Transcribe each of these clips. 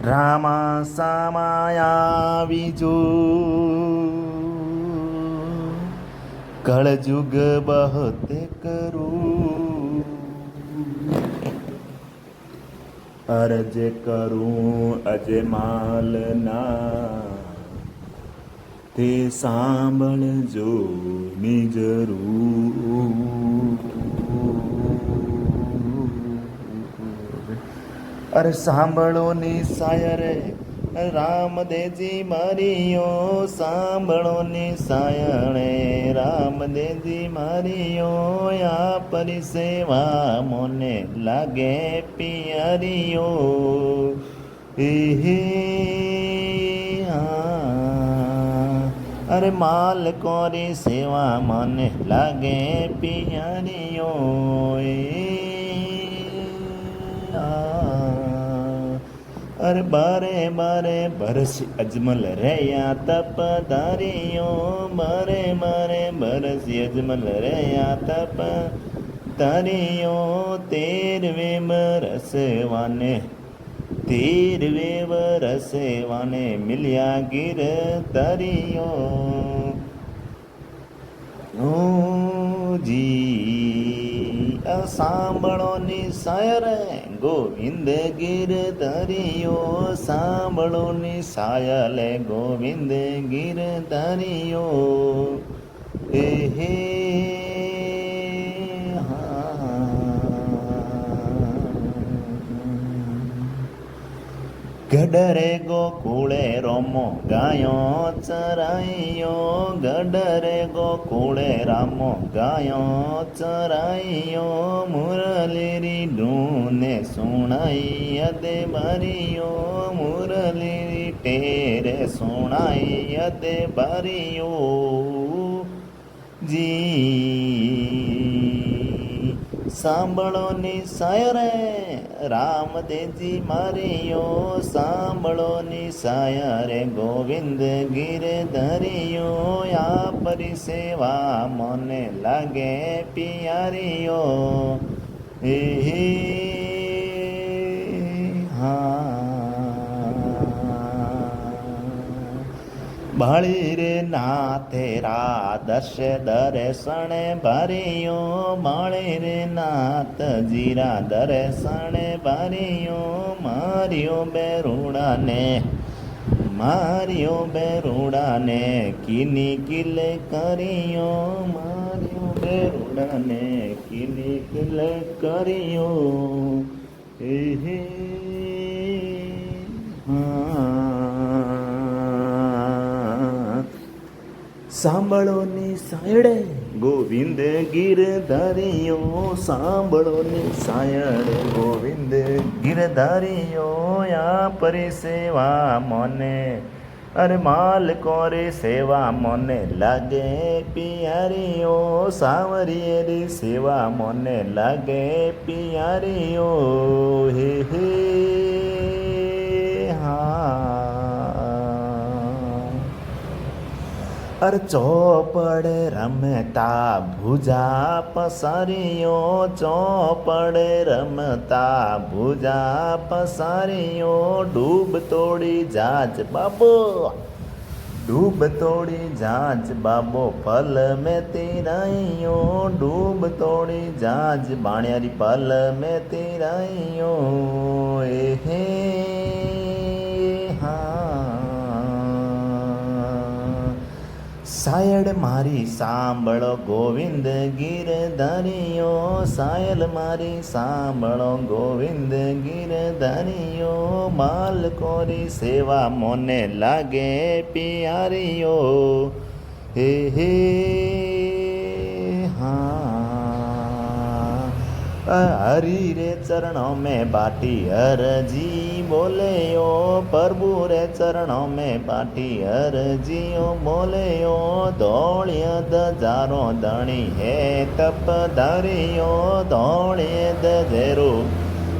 રામા સામાયા બીજો કળજુગ બહતે કરું અરજ કરું અજમાલના તે સાંભળજો નિજરૂ અરે સાંભળો નિસાય રે રામદેવજી મારીઓ સાંભળો નિસાયણે રામદેવજી મારીઓ આ પરિસેવા મને લાગે પિયરીઓ હે અરે માલ કોરી સેવા મને લાગે પિયરીઓ અરે બારે બારે બરસી અજમલ રહ્યા તપધારીઓ બારે બારે બરસી અજમલ રહ્યા તપ તારીઓ તેરવે બરસવાને તેરવે બરસવાને મિલ્યા ગીર તારીઓ સાંભળો નિસાય રે ગોવિંદ ગિરધરિયો સાંભળો નિસાય લે ગોવિંદ ગિરધરિયો હે ગડરે ગોકુળે રોમો ગાયો ચરાઈયો ગડરે ગોકુળે રામો ગાયો ચરાઈયો મુરલીરી ઢૂને સુણાઈ અદે બારીઓ મુરલીરી ટેરે સુણાઈ અદે બારીઓ સાંભળો નિસાય રે રામદેવજી મારીઓ સાંભળો નિસાય રે ગોવિંદ ગિરધરિયો આ પરિસેવા મને લાગે પિયારીઓ હે બળી રે નાથેરા દશ દર્શણે ભરિયો બળી રે નાથ જીરા દર્શણે ભરિયો માર્યો બેરુડાને કિની કિલ કર્યો માર્યો બેરુડાને કિની કિલ કર્યો હે સાંભળો નિસાયડે ગોવિંદ ગિરધરિયો સાંભળો નિસાયડે ગોવિંદ ગિરધરિયો આ પરિસેવા મને અરે માલ કોરે સેવા મને લાગે પિયારીઓ સાવરિયેરી સેવા મને લાગે પિયારીઓ હે અર ચોપડે રમતા ભુજા પસારીઓ ચોપડે રમતા ભુજા પસારીઓ ડૂબ તોડી જાજ બાબો ડૂબ તોડી જાજ બાબો ફલ મેં તેરાઈઓ ડૂબ તોડી જાજ બાણિયારી ફલ મેં તેરાઈઓ હે સાયડ મારી સાંભળો ગોવિંદ ગિરધરિયો સાયલ મારી સાંભળો ગોવિંદ ગિરધરિયો માલ કોરી સેવા મને લાગે પિયારીઓ હે हरि रे चरणों में बाटी हरजी बोले ओ प्रभु रे चरणों में बाटी हरजियो बोले ओ दौड़िय दजारो दणी है तप धारियो दौड़िय दजेरो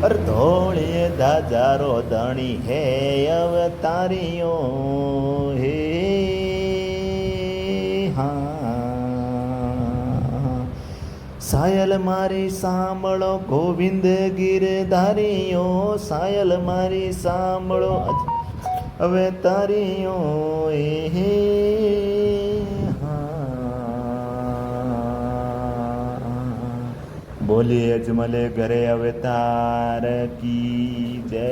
और दौड़िय दजारो दणी है अवतारियो हे સાયલ મારી સાંભળો ગોવિંદ ગીરધારીઓ, સાયલ મારી સાંભળો હવે તારીઓ એ હે બોલીએ અજમલે ઘરે અવતાર કી જય.